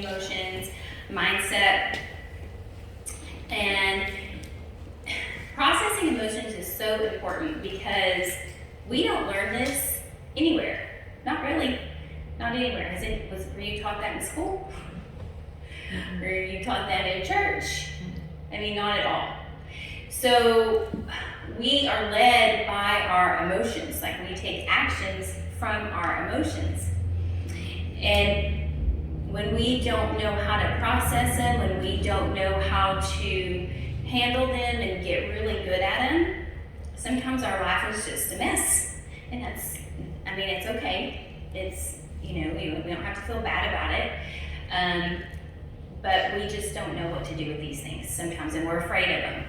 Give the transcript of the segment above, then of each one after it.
processing emotions, mindset. And processing emotions is so important because we don't learn this anywhere. Not really. Not anywhere. Were you taught that in school? Or you taught that in church? I mean, not at all. So we are led by our emotions. Like, we take actions from our emotions. And when we don't know how to process them, when we don't know how to handle them and get really good at them, sometimes our life is just a mess. And it's okay. It's, we don't have to feel bad about it. But we just don't know what to do with these things sometimes, and we're afraid of them.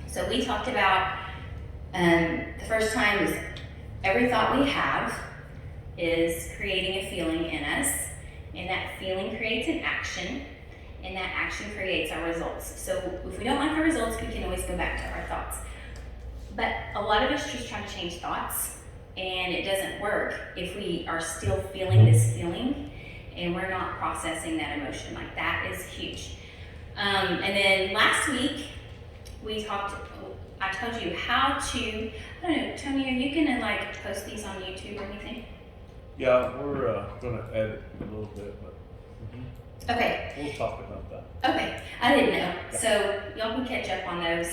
So we talked about the first time is every thought we have is creating a feeling in us, and that feeling creates an action, and that action creates our results. So if we don't like our results, we can always go back to our thoughts. But a lot of us just try to change thoughts, and it doesn't work if we are still feeling this feeling and we're not processing that emotion. Like, that is huge. And then last week I told you how to, I don't know, Tony, are you gonna post these on YouTube or anything? Yeah, we're gonna edit a little bit, but Okay. we'll talk about that. Okay, I didn't know. So y'all can catch up on those.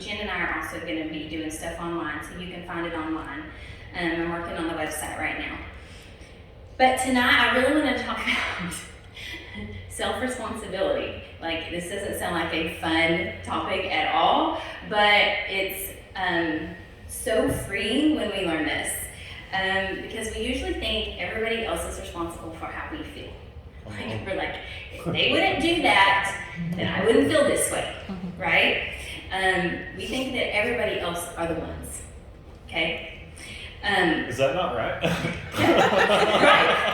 Jen and I are also gonna be doing stuff online, so you can find it online. I'm working on the website right now. But tonight, I really want to talk about self-responsibility. Like, this doesn't sound like a fun topic at all, but it's so freeing when we learn this. Because we usually think everybody else is responsible for how we feel. Like, we're like, if they wouldn't do that, then I wouldn't feel this way, right? We think that everybody else are the ones, okay? Is that not right? Right,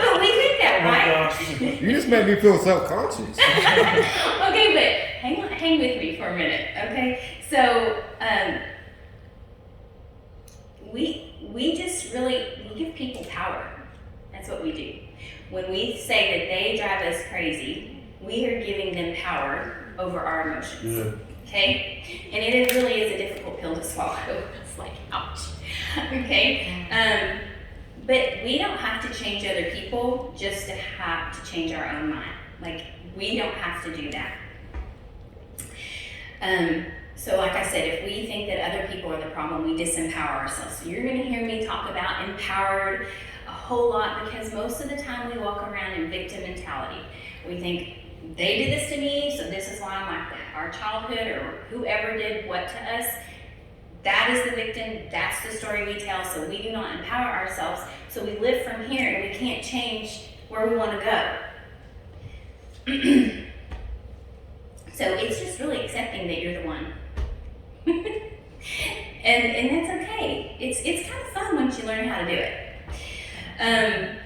but we think that, right? You just made me feel self-conscious. Okay, but hang with me for a minute, okay? So, we just really, we give people power. That's what we do. When we say that they drive us crazy, we are giving them power over our emotions. Good. Okay? And it really is a difficult pill to swallow. It's like, ouch. Okay? But we don't have to change other people just to have to change our own mind. Like, we don't have to do that. So like I said, if we think that other people are the problem, we disempower ourselves. So you're going to hear me talk about empowered a whole lot, because most of the time we walk around in victim mentality. We think, they did this to me, so this is why I'm like that. Our childhood, or whoever did what to us, that is the victim, that's the story we tell, so we do not empower ourselves. So we live from here, and we can't change where we want to go. So it's just really accepting that you're the one. and that's okay. It's kind of fun once you learn how to do it. And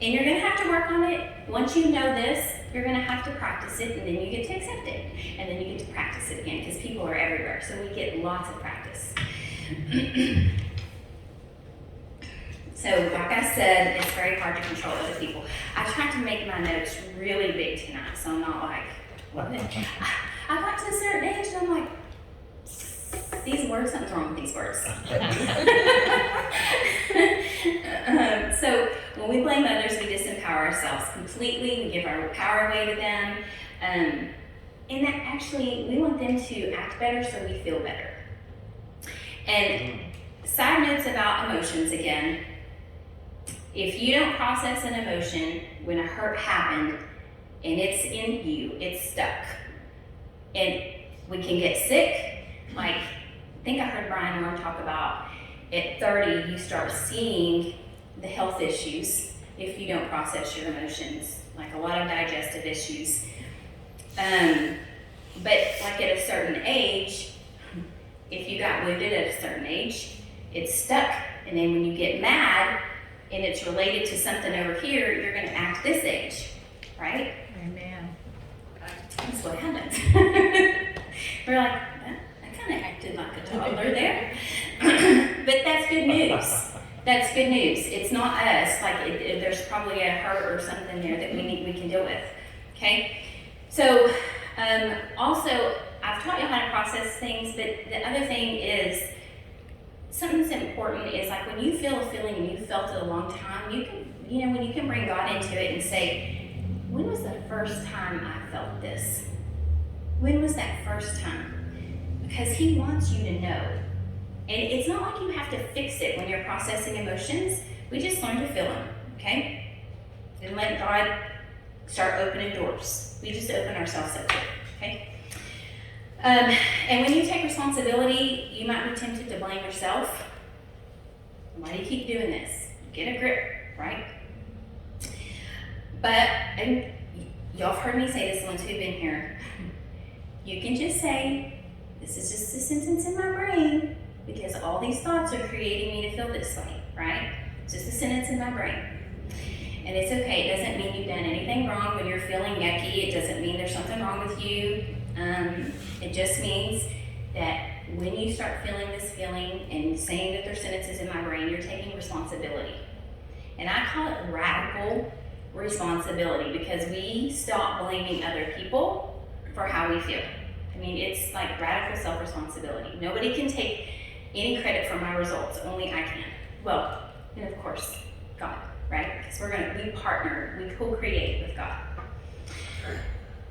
you're going to have to work on it. Once you know this, you're going to have to practice it, and then you get to accept it. And then you get to practice it again, because people are everywhere, so we get lots of practice. So, like I said, it's very hard to control other people. I tried to make my notes really big tonight, so I'm not like, I got to a certain age, and I'm like, these words, something's wrong with these words. So when we blame others, we disempower ourselves completely. We give our power away to them. And that actually, we want them to act better so we feel better. And side notes about emotions again. If you don't process an emotion when a hurt happened and it's in you, it's stuck. And we can get sick. Like, I think I heard Brian Warren talk about at 30, you start seeing the health issues if you don't process your emotions, like a lot of digestive issues. But like at a certain age, if you got wounded at a certain age, it's stuck. And then when you get mad and it's related to something over here, you're going to act this age, right? Amen. That's what happens. We're like, I kind of acted like a toddler there. But that's good news. That's good news. It's not not us. Like there's probably a hurt or something there that we can deal with. Okay. So also I've taught you how to process things, but the other thing is something that's important is like when you feel a feeling and you felt it a long time, when you can bring God into it and say, when was the first time I felt this? When was that first time? Because He wants you to know. And it's not like you have to fix it when you're processing emotions. We just learn to feel them, okay? And let God start opening doors. We just open ourselves up to it, okay? And when you take responsibility, you might be tempted to blame yourself. Why do you keep doing this? Get a grip, right? But, and y'all have heard me say this, the ones who've been here. You can just say, this is just a sentence in my brain, because all these thoughts are creating me to feel this way, right? It's just a sentence in my brain. And it's okay. It doesn't mean you've done anything wrong when you're feeling yucky. It doesn't mean there's something wrong with you. It just means that when you start feeling this feeling and saying that there's sentences in my brain, you're taking responsibility. And I call it radical responsibility because we stop blaming other people for how we feel. I mean, it's like radical self-responsibility. Nobody can take any credit for my results, only I can. Well, and of course, God, right? Because we partner, we co-create with God.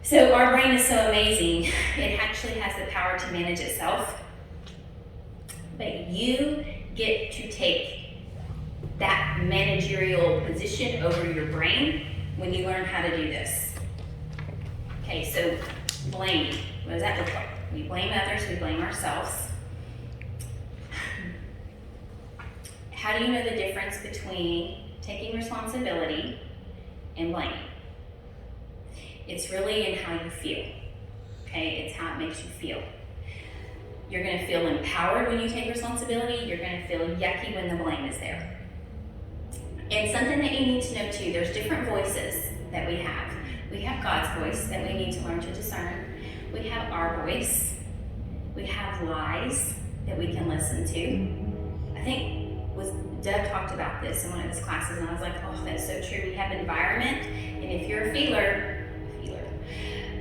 So our brain is so amazing, it actually has the power to manage itself. But you get to take that managerial position over your brain when you learn how to do this. Okay, so blaming. What does that look like? We blame others, we blame ourselves. How do you know the difference between taking responsibility and blaming? It's really in how you feel. Okay, it's how it makes you feel. You're going to feel empowered when you take responsibility. You're going to feel yucky when the blame is there. And something that you need to know too, there's different voices that we have. We have God's voice that we need to learn to discern. We have our voice. We have lies that we can listen to. I think Doug talked about this in one of his classes, and I was like, oh, that's so true. We have environment, and if you're a feeler,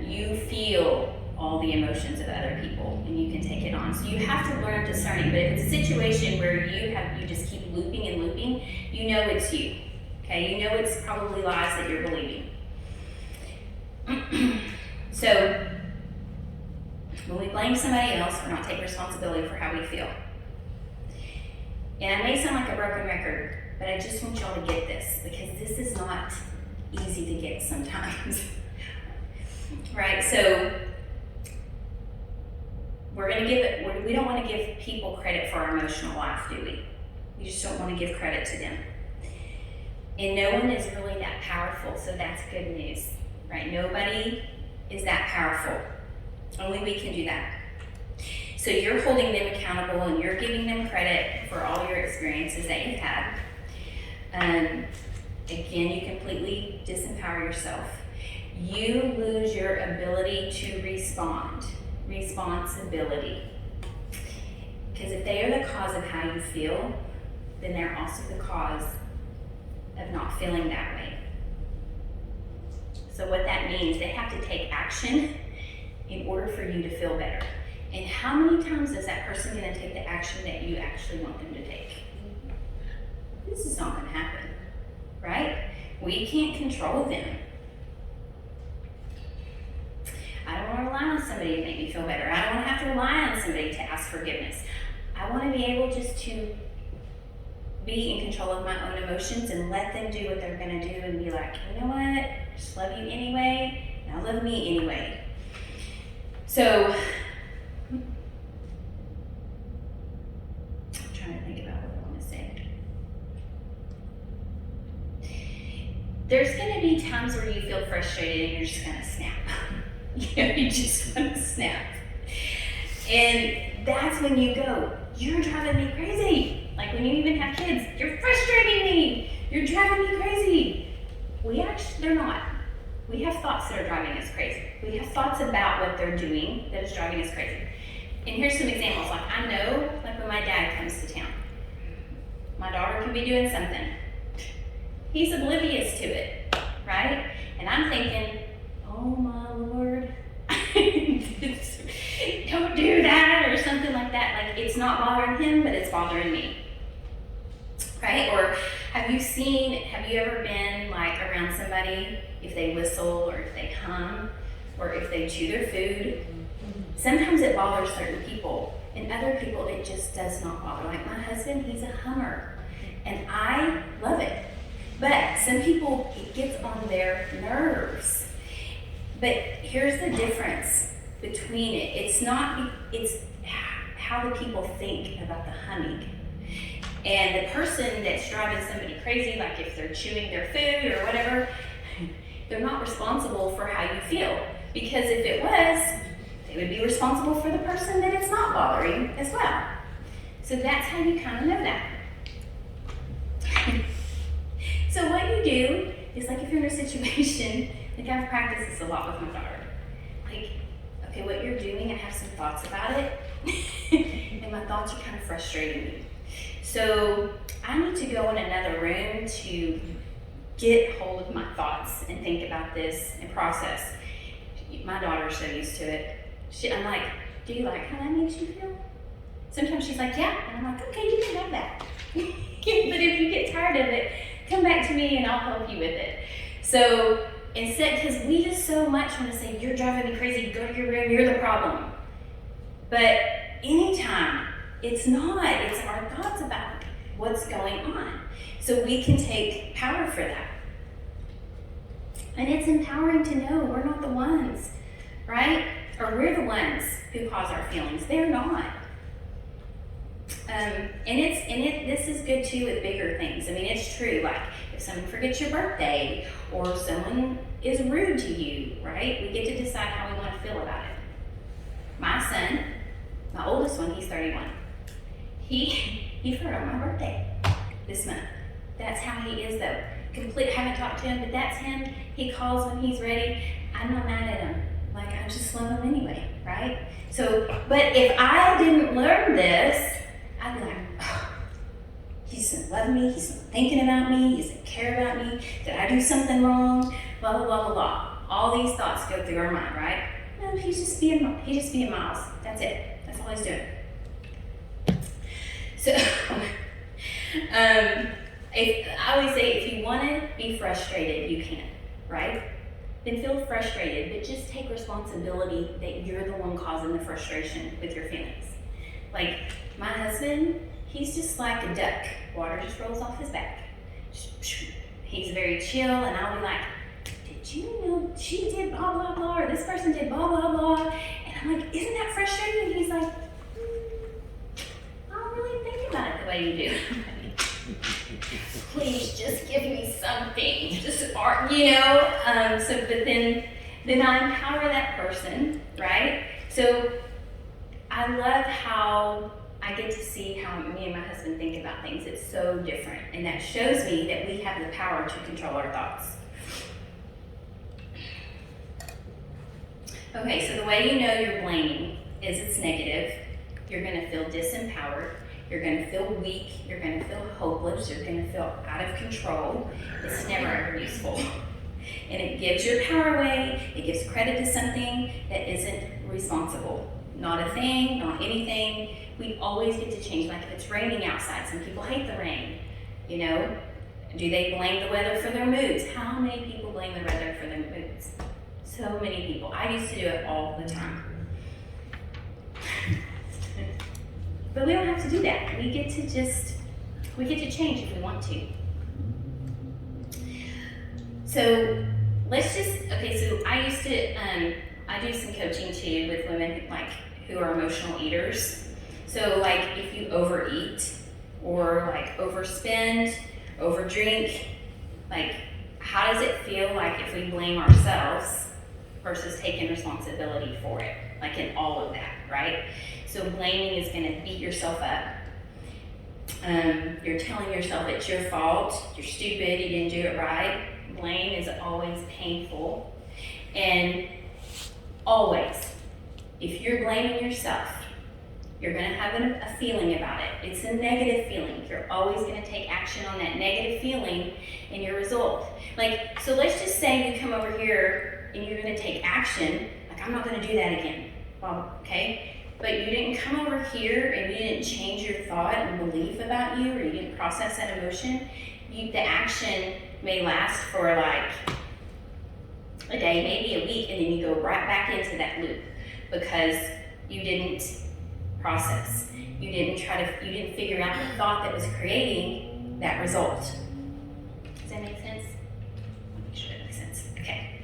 you feel all the emotions of other people, and you can take it on. So you have to learn discerning. But if it's a situation where you just keep looping and looping, you know it's you. Okay, you know it's probably lies that you're believing. So when we blame somebody else, we're not taking responsibility for how we feel. And I may sound like a broken record, but I just want y'all to get this, because this is not easy to get sometimes. Right? So we don't want to give people credit for our emotional life, do we? We just don't want to give credit to them. And no one is really that powerful, so that's good news, right? Nobody is that powerful. Only we can do that. So you're holding them accountable and you're giving them credit for all your experiences that you've had. Again, you completely disempower yourself. You lose your ability to respond. Responsibility. Because if they are the cause of how you feel, then they're also the cause of not feeling that way. So what that means, they have to take action in order for you to feel better. And how many times is that person going to take the action that you actually want them to take? This is not going to happen, right? We can't control them. I don't want to rely on somebody to make me feel better. I don't want to have to rely on somebody to ask forgiveness. I want to be able just to be in control of my own emotions and let them do what they're going to do and be like, you know what? I just love you anyway, and I love me anyway. So, I'm trying to think about what I want to say. There's going to be times where you feel frustrated and you're just going to snap. You just want to snap. And that's when you go, you're driving me crazy. Like when you even have kids, you're frustrating me. You're driving me crazy. They're not. We have thoughts that are driving us crazy. We have thoughts about what they're doing that is driving us crazy. And here's some examples. Like I know, like when my dad comes to town, my daughter can be doing something. He's oblivious to it, right? And I'm thinking, oh my Lord, don't do that or something like that. Like it's not bothering him, but it's bothering me, right? Or have you ever been like around somebody, if they whistle or if they hum or if they chew their food? Sometimes it bothers certain people, and other people it just does not bother. Like my husband, he's a hummer, and I love it. But some people, it gets on their nerves. But here's the difference between it. It's how the people think about the humming. And the person that's driving somebody crazy, like if they're chewing their food or whatever, they're not responsible for how you feel. Because if it was, they would be responsible for the person that it's not bothering as well. So that's how you kind of know that. So what you do is, like, if you're in a situation, like I've practiced this a lot with my daughter. Like, okay, what you're doing, I have some thoughts about it, and my thoughts are kind of frustrating me. So I need to go in another room to get hold of my thoughts and think about this and process. My daughter's so used to it. I'm like, do you like how that makes you feel? Sometimes she's like, yeah. And I'm like, okay, you can have that. But if you get tired of it, come back to me and I'll help you with it. So instead, because we just so much want to say, you're driving me crazy, go to your room, you're the problem. But anytime, it's not. It's our thoughts about what's going on. So we can take power for that. And it's empowering to know we're not the ones, right? Or we're the ones who cause our feelings. They're not. This is good too with bigger things. I mean, it's true. Like if someone forgets your birthday or someone is rude to you, right? We get to decide how we want to feel about it. My son, my oldest one, he's 31. He forgot my birthday this month. That's how he is though. Haven't talked to him, but that's him. He calls when he's ready. I'm not mad at him. Like I just love him anyway, right? So, but if I didn't learn this, I'd be like, oh, he doesn't love me, he's not thinking about me, he doesn't care about me, did I do something wrong? Blah, blah, blah, blah, blah. All these thoughts go through our mind, right? No, he's just being Miles. That's it. That's all he's doing. So, I always say, if you want to be frustrated, you can, right? Then feel frustrated, but just take responsibility that you're the one causing the frustration with your feelings. Like, my husband, he's just like a duck. Water just rolls off his back. He's very chill, and I'll be like, did you know she did blah, blah, blah, or this person did blah, blah, blah? And I'm like, isn't that frustrating? And he's like, I don't really think about it the way you do. Please just give me something, just art, you know? But then I empower that person, right? So I love how I get to see how me and my husband think about things. It's so different. And that shows me that we have the power to control our thoughts. Okay, so the way you know you're blaming is it's negative. You're going to feel disempowered. You're going to feel weak. You're going to feel hopeless. You're going to feel out of control. It's never ever useful. And it gives your power away. It gives credit to something that isn't responsible. Not a thing, not anything. We always get to change. Like if it's raining outside, some people hate the rain. You know, do they blame the weather for their moods? How many people blame the weather for their moods? So many people. I used to do it all the time. But we don't have to do that. We get to change if we want to. So so I used to, I do some coaching too with women who are emotional eaters. So like if you overeat or like overspend, overdrink, like how does it feel like if we blame ourselves versus taking responsibility for it? Like in all of that, right? So blaming is going to beat yourself up. You're telling yourself it's your fault, you're stupid, you didn't do it right. Blame is always painful. And always, if you're blaming yourself, You're gonna have a feeling about it. It's a negative feeling. You're always gonna take action on that negative feeling in your result. Like, so let's just say you come over here and you're gonna take action, like I'm not gonna do that again. Well, okay, but you didn't come over here and you didn't change your thought and belief about you, or you didn't process that emotion. The action may last for like a day, maybe a week, and then you go right back into that loop because you didn't process. You didn't figure out the thought that was creating that result. Does that make sense? Make sure it makes sense. Okay.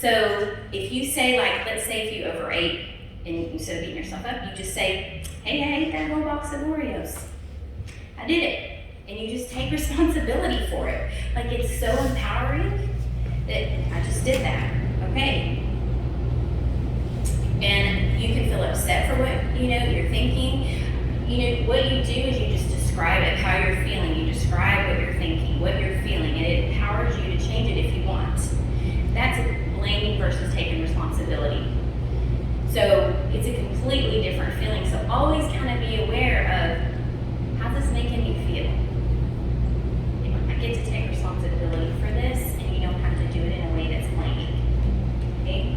So if you say, like, let's say if you overate and instead of beating yourself up, you just say, hey, I ate that whole box of Oreos. I did it. And you just take responsibility for it. Like, it's so empowering that I just did that. Okay. And you can feel upset for what, you're thinking. What you do is you just describe it, how you're feeling. You describe what you're thinking, what you're feeling, and it empowers you to change it if you want. That's blaming versus taking responsibility. So it's a completely different feeling. So always kind of be aware of, how's this making me feel? I get to take responsibility for this, and you don't have to do it in a way that's blaming. Okay?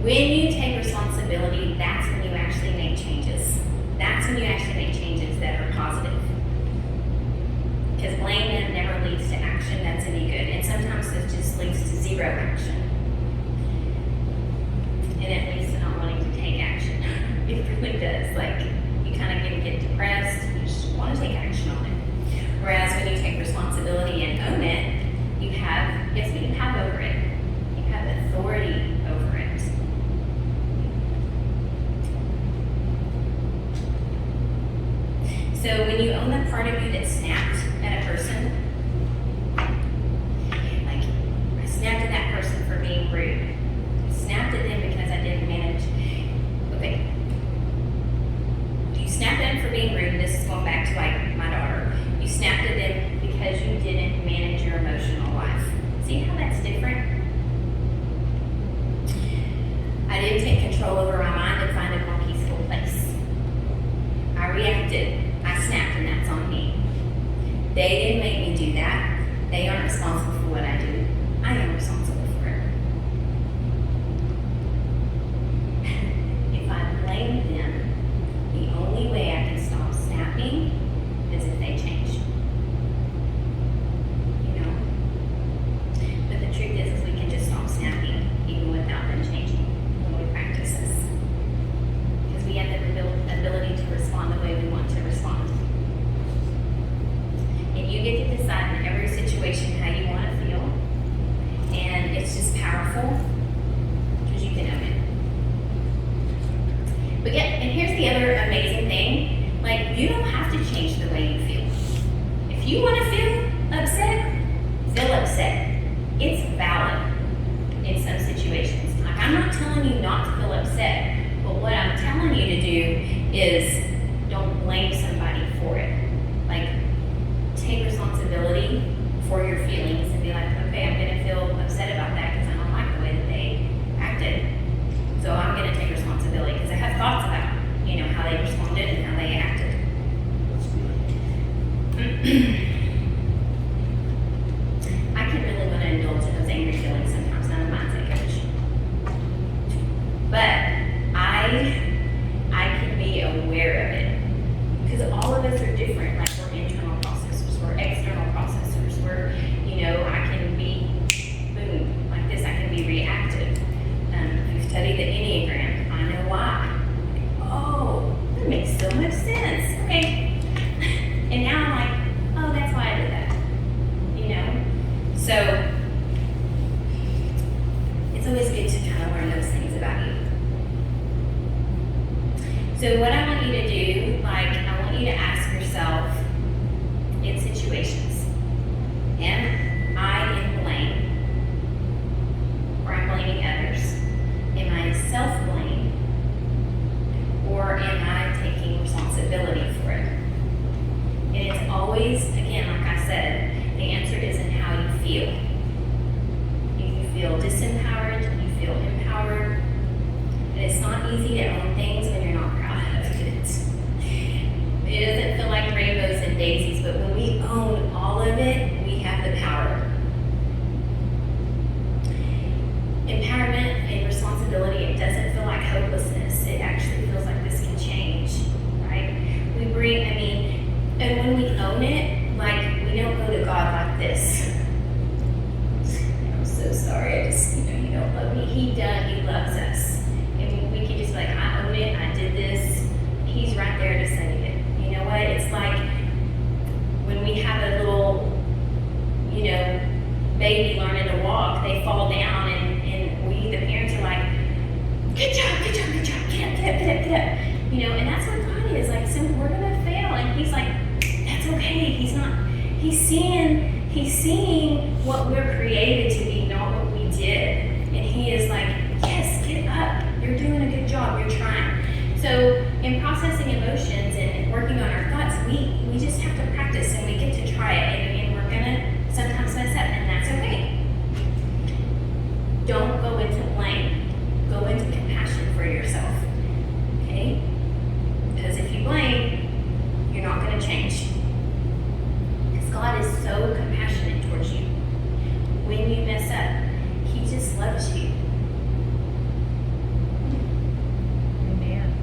When you take responsibility, that's when you actually make changes. That's when you actually make changes that are positive. Because blame never leads to action that's any good. And sometimes it just leads to zero action. And it leads to not wanting to take action. It really does. Like, you kind of get depressed, you just want to take action on it. Whereas when you take responsibility and own it, guess what you have over it? You have authority over it. So when you own the part of you that snapped at a person, like, I snapped at that person for being rude. I snapped at them because I didn't manage. Okay. You snapped at them for being rude, and this is going back to, like, my daughter. You snapped at them because you didn't manage your emotional life. See how that's different? I didn't take control over my mind and find a more peaceful place. I reacted. I snapped, and that's on me. They didn't make me do that. They aren't responsible for what I do. I am responsible for it. If I blame them, the only way I can stop snapping is if they change. But the truth is we can just stop snapping even without them changing when we practice this. Because we have the ability to respond the way we want to respond. And you get to decide in every situation how you want to feel. And it's just powerful because you can own it. But yeah, and here's the other amazing thing. Like, you don't have to change the way you feel. If you want to feel upset, feel upset. It's valid in some situations. Like, I'm not telling you not to feel upset, but what I'm telling you to do is don't blame somebody for it. Like, take responsibility for your feelings and be like, okay, I'm going to feel upset about that because I don't like the way that they acted. So I'm going to take responsibility because I have thoughts about, how they responded and how they acted. That's good. I can really want to indulge in those angry feelings sometimes. I'm a mindset coach. But I can be aware of it. Because all of us are different. Like, we're internal processors, we're external processors. I can be, boom, like this. I can be reactive. If you've studied the Enneagram, I know why. Oh, that makes so much sense. Okay. And now I'm like, oh, that's why I did that. So it's always good to kind of learn those things about you. So what I want you to do, I want you to ask yourself in situations, am I in blame? Or I'm blaming others? Am I in self-blame? Or am I taking responsibility for it? And it's always, again, like I said, the answer isn't how you feel. If you feel disempowered, you feel empowered, not easy to own things when you're not proud of it. It doesn't feel like rainbows and daisies, but when we own all of it, we have the power. Empowerment and responsibility, it doesn't feel like hopelessness. It actually feels like this can change, right? We bring, and when we own it, like, we don't go to God like this. I'm so sorry, you don't love me. He loves us. And we can just be like, I own it, I did this. He's right there to save it. You know what? It's like when we have a little, baby learning to walk, they fall down and we, the parents, are like, good job, get up. And that's what God is. Like, so we're gonna fail, and He's like, that's okay. He's seeing what we're created to be, not what we did. And He is like, yes, get up. You're doing a good job. You're trying. So in processing emotions and working on our thoughts, we just have to practice, and we get to try it. And we're gonna sometimes mess up, and that's okay. Don't go into blame. Go into compassion for yourself. Okay? Because if you blame, you're not going to change. Because God is so compassionate towards you. When you mess up, He just loves you. Amen.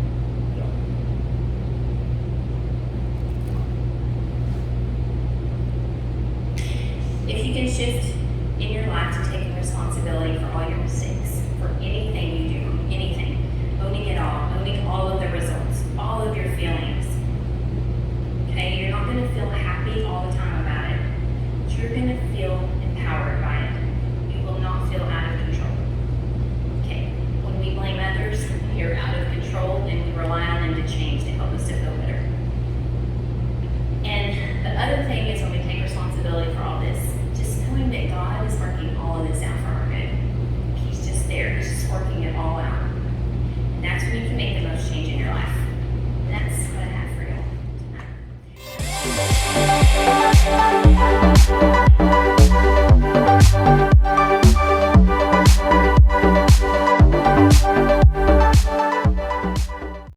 If you can shift in your life to taking responsibility for all your mistakes, for anything you do, anything, owning it all, owning all of the results, all of your feelings. Okay, you're not going to feel happy all the time about it, but you're going to feel